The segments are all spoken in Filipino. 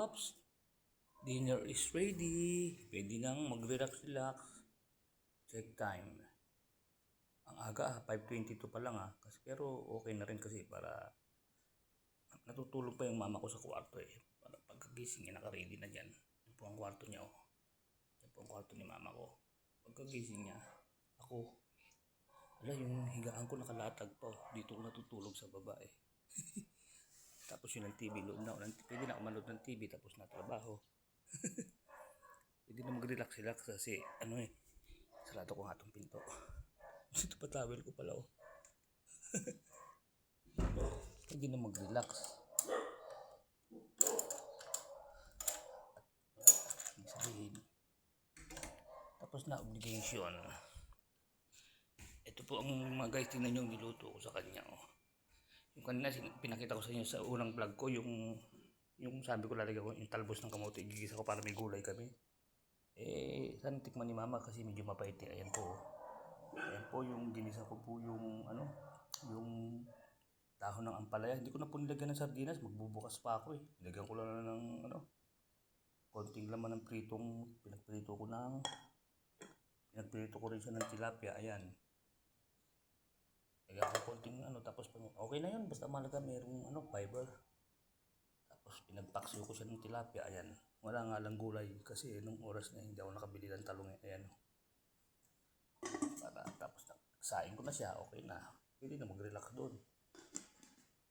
Paps, dinner is ready. Pwede nang mag-relax-relax. Check time. Ang aga, 5:22 pa lang kasi, pero okay na rin kasi para natutulog pa yung mama ko sa kwarto Para pagkagising niya, naka-ready na dyan. Yan po ang kwarto niya Yan po ang kwarto ni mama ko. Pagkagising niya, ako, yung higaan ko nakalatag pa. Dito ko natutulog sa baba Tapos yun ang TV, pwede na ako manood ng TV tapos na trabaho. Pwede na mag-relax-relax kasi sarado ko nga itong pinto. Ito pa towel ko pala Pwede na mag-relax. Sabihin. Tapos na obligation. Ito po ang mga guys, tingnan nyo yung niluto ko sa kanya Yung kanina pinakita ko sa inyo sa unang vlog ko, yung sabi ko lalagyan ko yung talbos ng kamote, igigisa ko para may gulay kami. Sana tikman ni mama kasi medyo mapait Ayan po yung ginisa ko po yung yung dahon ng ampalaya. Hindi ko na po nilagyan ng sardinas, magbubukas pa ako Nilagyan ko lang ng konting laman ng pritong, pinagprito ko rin siya ng tilapia. Ayan. Lagyan ko konting tapos okay na yun, basta malaga mayroong fiber. Tapos pinagpaksiw ko siya ng tilapia. Ayan. Wala nga lang gulay kasi nung oras na hindi ako nakabili ng talong Ayan. Tapos saing ko na siya, okay na. Pwede na mag-relax doon.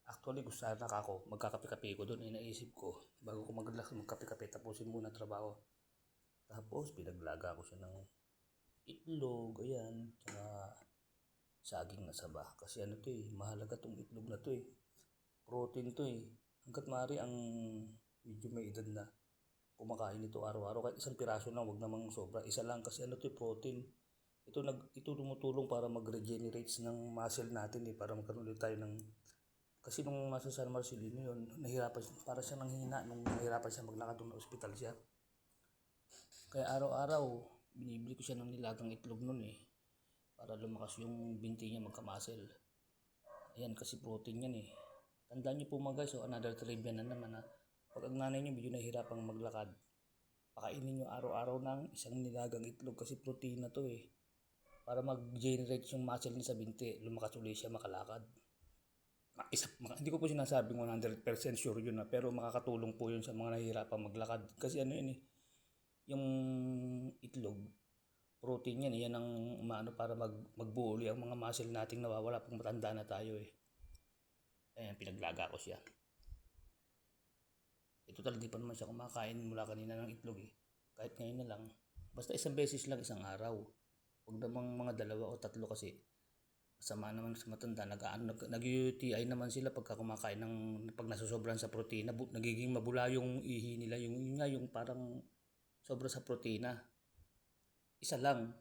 Actually, gusto sana ako magkakape-kape ko doon. Naisip ko, bago ko mag-relax, magkape-kape, tapusin muna trabaho. Tapos pinaglaga ko siya ng itlog, ayan, tsaka saging na saba. Kasi mahalaga tong itlog na to Protein to Hanggat maaari ang medyo may edad na kumakain ito araw-araw. Kahit isang piraso lang, wag namang sobra. Isa lang kasi protein. Ito tumutulong para mag-regenerate ng muscle natin para magkaroon ulit tayo ng... Kasi nung nasa San Marcelino yun, nahirapan siya, para siya nanghina nung nahirapan siya maglakad na ospital siya. Kaya araw-araw, binibili ko siya ng nilagang itlog nun para lumakas yung binti niya, magka-muscle. Ayan, kasi protein yan Tandaan niyo po mga guys, another trivia na naman pag ang nanay niyo medyo nahihirapang maglakad, pakainin niyo araw-araw ng isang nilagang itlog kasi protein na to para mag-generate yung muscle niya sa binti, lumakas ulit siya makalakad. Hindi ko po sinasabing 100% sure yun pero makakatulong po yun sa mga nahihirapang maglakad. Kasi yung itlog, protein yan ang para magbuo ulit ang mga muscle nating nawawala pag matanda na tayo Ayan, pinaglaga ko siya. Ito talaga di pa naman siya kumakain mula kanina ng itlog Kahit ngayon na lang. Basta isang beses lang isang araw. Huwag namang mga 2 o 3 kasi masama naman sa matanda. Nag-UTI naman sila pagka kumakain pag nasusobran sa protina. Nagiging mabula yung ihi nila. Yung parang sobra sa protina. Isa lang.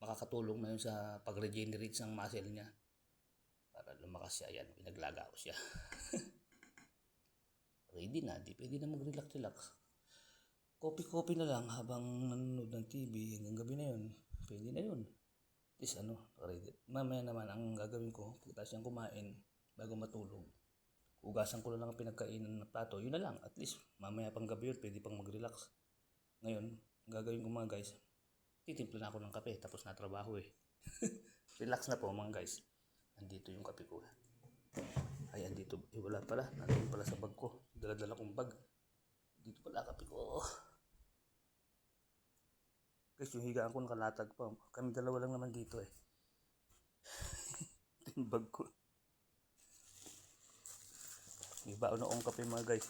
Makakatulong na yun sa pag-regenerate ng muscle niya. Para lumakas siya. Ayan, pinaglaga ko siya. Ready na. Pwede na mag-relax-relax. Coffee na lang habang nanonood ng TV hanggang gabi na yun. Pwede na yun. At least ready. Mamaya naman ang gagawin ko, pagkatapos niyang kumain bago matulog, hugasan ko lang ang pinagkainan ng plato. Yun na lang. At least mamaya pang gabi yun, pwede pang mag-relax. Ngayon, ang gagawin ko mga guys, titimpla na ako ng kape tapos na trabaho Relax na po mga guys. Andito yung kape ko Ay, andito. Wala pala. Nandito pala sa bag ko. Dala-dala kong bag. Dito pala kape ko. Guys, yung higaan ko nakalatag pa. Kami dalawa lang naman dito yung bag ko. May baon na akong kape mga guys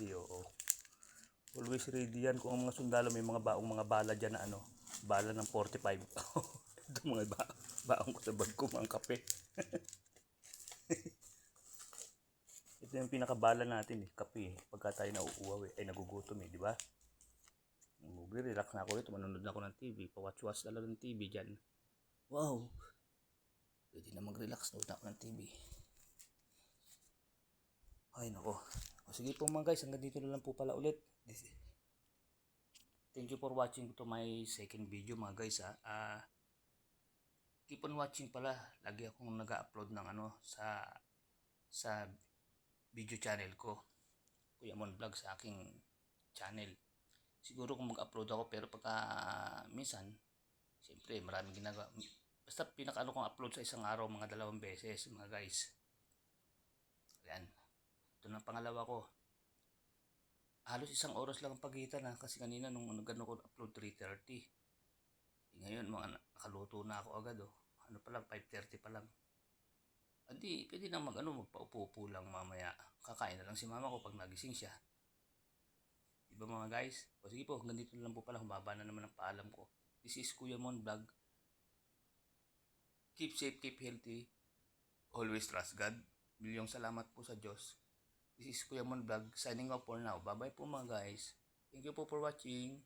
Always ready yan. Kung ang mga sundalo may mga bala dyan na bala ng 45. Ito mga baon ko sa bag ko, mga kape. Ito yung pinakabala natin kape pagka tayo nauuwaw ay nagugutom di ba? Relax na ako dito, manonood na ako ng TV, pawatch-watch na lang ng TV dyan. Wow! Pwede na mag-relax, nood na ako ng TV. Ay nako. Sige po mga guys, hanggang dito na lang po pala ulit. Thank you for watching to my second video mga guys keep on watching pala. Lagi akong nag-upload ng sa video channel ko, Kuya Mon Vlog, sa aking channel. Siguro kung mag-upload ako, pero pagka minsan, siyempre maraming ginagawa. Basta pinakaano kong upload sa isang araw, mga 2 beses, mga guys. Ayan. Ito na pangalawa ko. Halos 1 oras lang ang pagitan ha, kasi kanina nung gano'n ko upload 3:30. Ngayon mga nakaluto na ako agad oh. Ano pa lang, 5:30 pa lang. Andi, pwede na magpaupo-upo lang mamaya. Kakain na lang si mama ko pag nagising siya. Diba mga guys? O sige po, hanggang dito na lang po pala. Humaba na naman ang paalam ko. This is Kuya Mon Vlog. Keep safe, keep healthy. Always trust God. Milyong salamat po sa Diyos. This is Kuya Mon Vlog. Signing off for now. Bye bye po mga guys. Thank you po for watching.